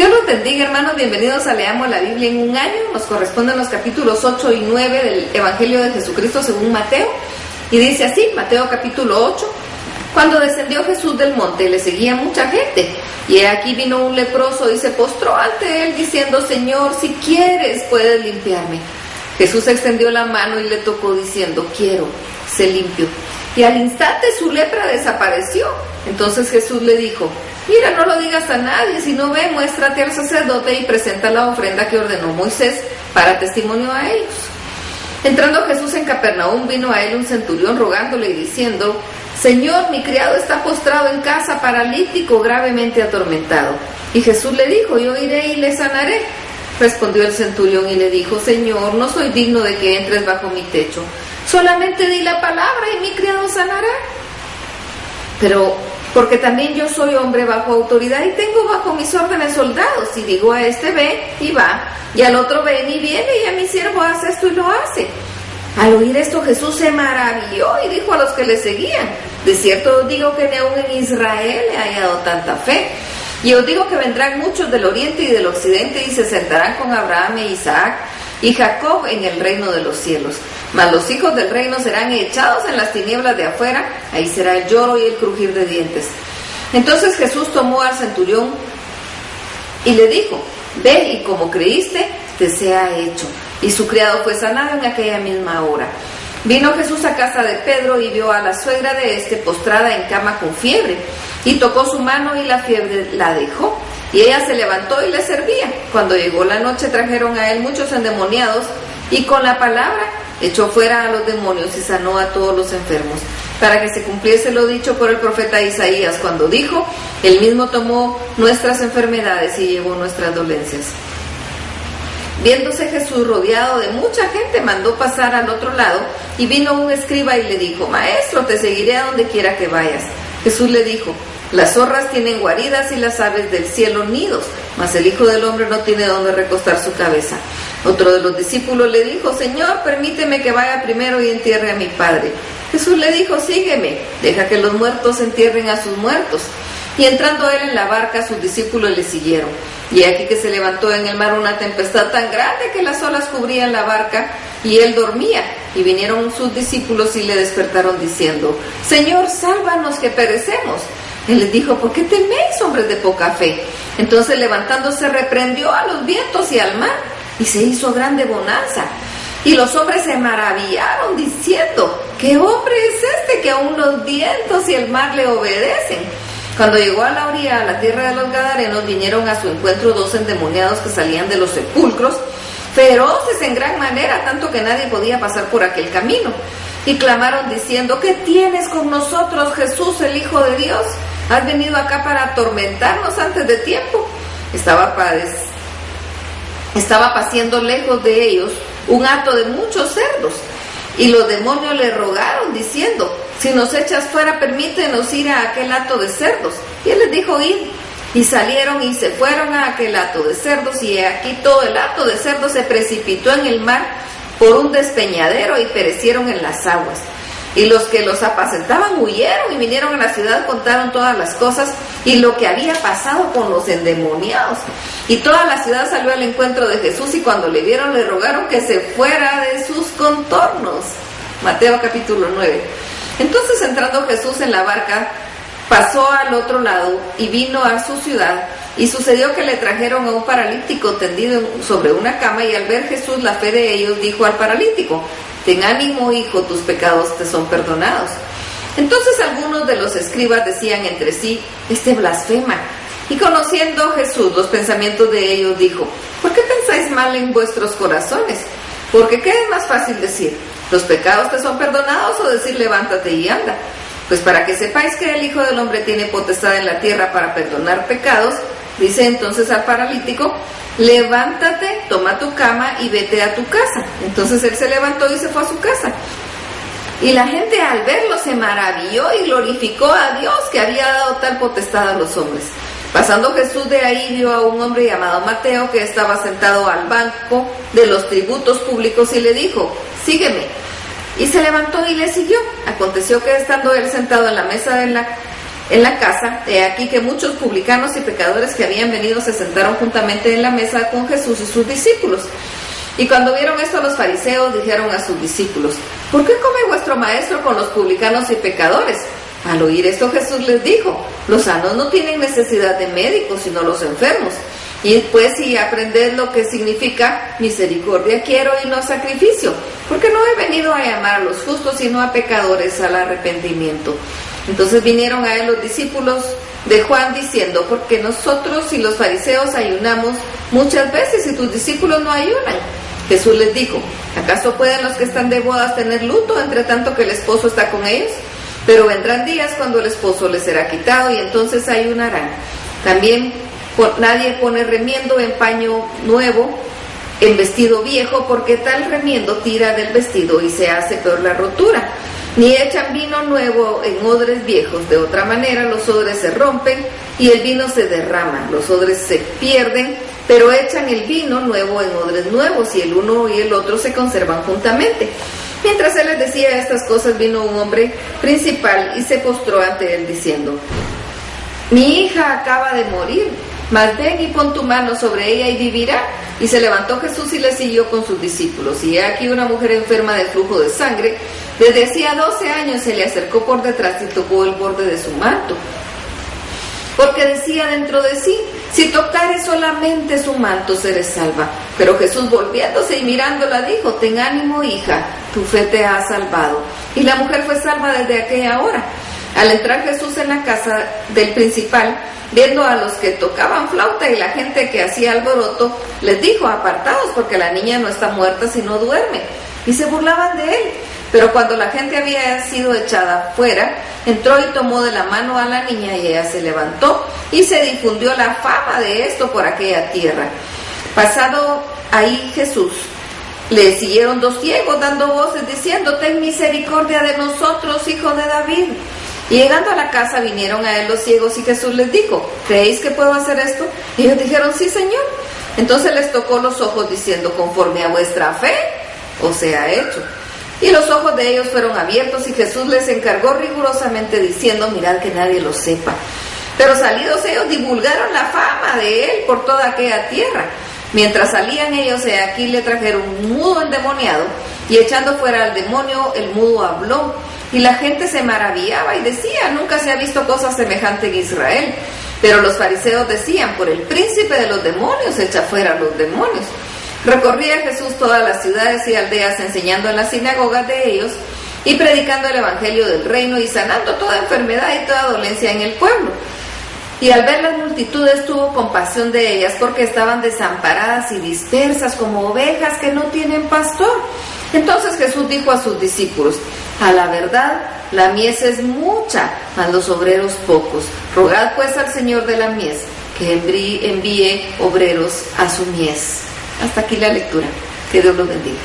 Dios los bendiga, hermanos, bienvenidos a Leamos la Biblia en un año. Nos corresponden los capítulos 8 y 9 del Evangelio de Jesucristo según Mateo. Y dice así, Mateo capítulo 8: Cuando descendió Jesús del monte, le seguía mucha gente. Y aquí vino un leproso y se postró ante él, diciendo: Señor, si quieres, puedes limpiarme. Jesús extendió la mano y le tocó, diciendo: Quiero, sé limpio. Y al instante su lepra desapareció. Entonces Jesús le dijo: Mira, no lo digas a nadie, sino ve, muéstrate al sacerdote y presenta la ofrenda que ordenó Moisés para testimonio a ellos. Entrando Jesús en Capernaum, vino a él un centurión rogándole y diciendo: Señor, mi criado está postrado en casa, paralítico, gravemente atormentado. Y Jesús le dijo: Yo iré y le sanaré. Respondió el centurión y le dijo: Señor, no soy digno de que entres bajo mi techo. Solamente di la palabra y mi criado sanará. Pero porque también yo soy hombre bajo autoridad y tengo bajo mis órdenes soldados, y digo a este: ve, y va, y al otro: ven, y viene, y a mi siervo: haz esto, y lo hace. Al oír esto, Jesús se maravilló y dijo a los que le seguían: de cierto os digo que ni aun en Israel he hallado tanta fe. Y os digo que vendrán muchos del oriente y del occidente y se sentarán con Abraham e Isaac y Jacob en el reino de los cielos. Mas los hijos del reino serán echados en las tinieblas de afuera, ahí será el lloro y el crujir de dientes. Entonces Jesús tomó al centurión y le dijo: ve, y como creíste, te sea hecho. Y su criado fue sanado en aquella misma hora. Vino Jesús a casa de Pedro y vio a la suegra de este postrada en cama con fiebre, y tocó su mano y la fiebre la dejó, y ella se levantó y le servía. Cuando llegó la noche, trajeron a él muchos endemoniados, y con la palabra echó fuera a los demonios y sanó a todos los enfermos, para que se cumpliese lo dicho por el profeta Isaías, cuando dijo: Él mismo tomó nuestras enfermedades y llevó nuestras dolencias. Viéndose Jesús rodeado de mucha gente, mandó pasar al otro lado, y vino un escriba y le dijo: Maestro, te seguiré a donde quiera que vayas. Jesús le dijo: Las zorras tienen guaridas y las aves del cielo nidos, mas el Hijo del Hombre no tiene donde recostar su cabeza. Otro de los discípulos le dijo: Señor, permíteme que vaya primero y entierre a mi Padre. Jesús le dijo: Sígueme, deja que los muertos entierren a sus muertos. Y entrando él en la barca, sus discípulos le siguieron. Y aquí que se levantó en el mar una tempestad tan grande que las olas cubrían la barca, y él dormía. Y vinieron sus discípulos y le despertaron diciendo: Señor, sálvanos, que perecemos. Él les dijo: ¿por qué teméis, hombres de poca fe? Entonces, levantándose, reprendió a los vientos y al mar, y se hizo grande bonanza. Y los hombres se maravillaron diciendo: ¿qué hombre es este que aún los vientos y el mar le obedecen? Cuando llegó a la orilla, a la tierra de los Gadarenos, vinieron a su encuentro 2 endemoniados que salían de los sepulcros, feroces en gran manera, tanto que nadie podía pasar por aquel camino. Y clamaron diciendo: ¿qué tienes con nosotros, Jesús, el Hijo de Dios? ¿Has venido acá para atormentarnos antes de tiempo? Estaba paciendo lejos de ellos un hato de muchos cerdos. Y los demonios le rogaron diciendo: si nos echas fuera, permítenos ir a aquel hato de cerdos. Y él les dijo: id. Y salieron y se fueron a aquel hato de cerdos, y aquí todo el hato de cerdos se precipitó en el mar por un despeñadero y perecieron en las aguas. Y los que los apacentaban huyeron y vinieron a la ciudad, contaron todas las cosas y lo que había pasado con los endemoniados. Y toda la ciudad salió al encuentro de Jesús, y cuando le vieron le rogaron que se fuera de sus contornos. Mateo capítulo 9. Entonces, entrando Jesús en la barca, pasó al otro lado y vino a su ciudad. Y sucedió que le trajeron a un paralítico tendido sobre una cama, y al ver Jesús la fe de ellos, dijo al paralítico: ten ánimo, hijo, tus pecados te son perdonados. Entonces algunos de los escribas decían entre sí: este blasfema. Y conociendo Jesús los pensamientos de ellos, dijo: ¿por qué pensáis mal en vuestros corazones? Porque ¿qué es más fácil decir: los pecados te son perdonados, o decir: levántate y anda? Pues para que sepáis que el Hijo del Hombre tiene potestad en la tierra para perdonar pecados, dice entonces al paralítico: levántate, toma tu cama y vete a tu casa. Entonces él se levantó y se fue a su casa. Y la gente, al verlo, se maravilló y glorificó a Dios, que había dado tal potestad a los hombres. Pasando Jesús de ahí, vio a un hombre llamado Mateo, que estaba sentado al banco de los tributos públicos, y le dijo: sígueme. Y se levantó y le siguió. Aconteció que, estando él sentado en la mesa en la casa, he aquí que muchos publicanos y pecadores que habían venido se sentaron juntamente en la mesa con Jesús y sus discípulos. Y cuando vieron esto, los fariseos dijeron a sus discípulos: ¿por qué come vuestro maestro con los publicanos y pecadores? Al oír esto, Jesús les dijo: los sanos no tienen necesidad de médicos, sino los enfermos. Y pues si aprended lo que significa misericordia quiero y no sacrificio, porque no he venido a llamar a los justos, sino a pecadores al arrepentimiento. Entonces vinieron a él los discípulos de Juan diciendo: porque nosotros y los fariseos ayunamos muchas veces y tus discípulos no ayunan. Jesús les dijo: ¿acaso pueden los que están de bodas tener luto entre tanto que el esposo está con ellos? Pero vendrán días cuando el esposo les será quitado y entonces ayunarán. También nadie pone remiendo en paño nuevo en vestido viejo, porque tal remiendo tira del vestido y se hace peor la rotura. Ni echan vino nuevo en odres viejos, de otra manera los odres se rompen y el vino se derrama, los odres se pierden, pero echan el vino nuevo en odres nuevos y el uno y el otro se conservan juntamente. Mientras él les decía estas cosas, vino un hombre principal y se postró ante él diciendo: mi hija acaba de morir, mas ven y pon tu mano sobre ella y vivirá. Y se levantó Jesús y le siguió con sus discípulos. Y he aquí una mujer enferma de flujo de sangre, desde hacía 12 años, se le acercó por detrás y tocó el borde de su manto, porque decía dentro de sí: si tocare solamente su manto, seré salva. Pero Jesús, volviéndose y mirándola, dijo: ten ánimo, hija, tu fe te ha salvado. Y la mujer fue salva desde aquella hora. Al entrar Jesús en la casa del principal, viendo a los que tocaban flauta y la gente que hacía alboroto, les dijo: apartaos, porque la niña no está muerta sino duerme. Y se burlaban de él. Pero cuando la gente había sido echada fuera, entró y tomó de la mano a la niña y ella se levantó y se difundió la fama de esto por aquella tierra. Pasado ahí Jesús, le siguieron 2 ciegos dando voces diciendo: ten misericordia de nosotros, hijo de David. Y llegando a la casa vinieron a él los ciegos y Jesús les dijo: ¿creéis que puedo hacer esto? Y ellos dijeron: sí, Señor. Entonces les tocó los ojos diciendo: conforme a vuestra fe os sea hecho. Y los ojos de ellos fueron abiertos y Jesús les encargó rigurosamente diciendo: mirad que nadie lo sepa. Pero salidos ellos divulgaron la fama de él por toda aquella tierra. Mientras salían ellos, he aquí le trajeron un mudo endemoniado, y echando fuera al demonio, el mudo habló. Y la gente se maravillaba y decía: nunca se ha visto cosa semejante en Israel. Pero los fariseos decían: por el príncipe de los demonios echa fuera a los demonios. Recorría Jesús todas las ciudades y aldeas, enseñando en las sinagogas de ellos y predicando el evangelio del reino y sanando toda enfermedad y toda dolencia en el pueblo. Y al ver las multitudes tuvo compasión de ellas, porque estaban desamparadas y dispersas como ovejas que no tienen pastor. Entonces Jesús dijo a sus discípulos: a la verdad, la mies es mucha, mas los obreros pocos. Rogad pues al Señor de la mies que envíe obreros a su mies. Hasta aquí la lectura. Que Dios los bendiga.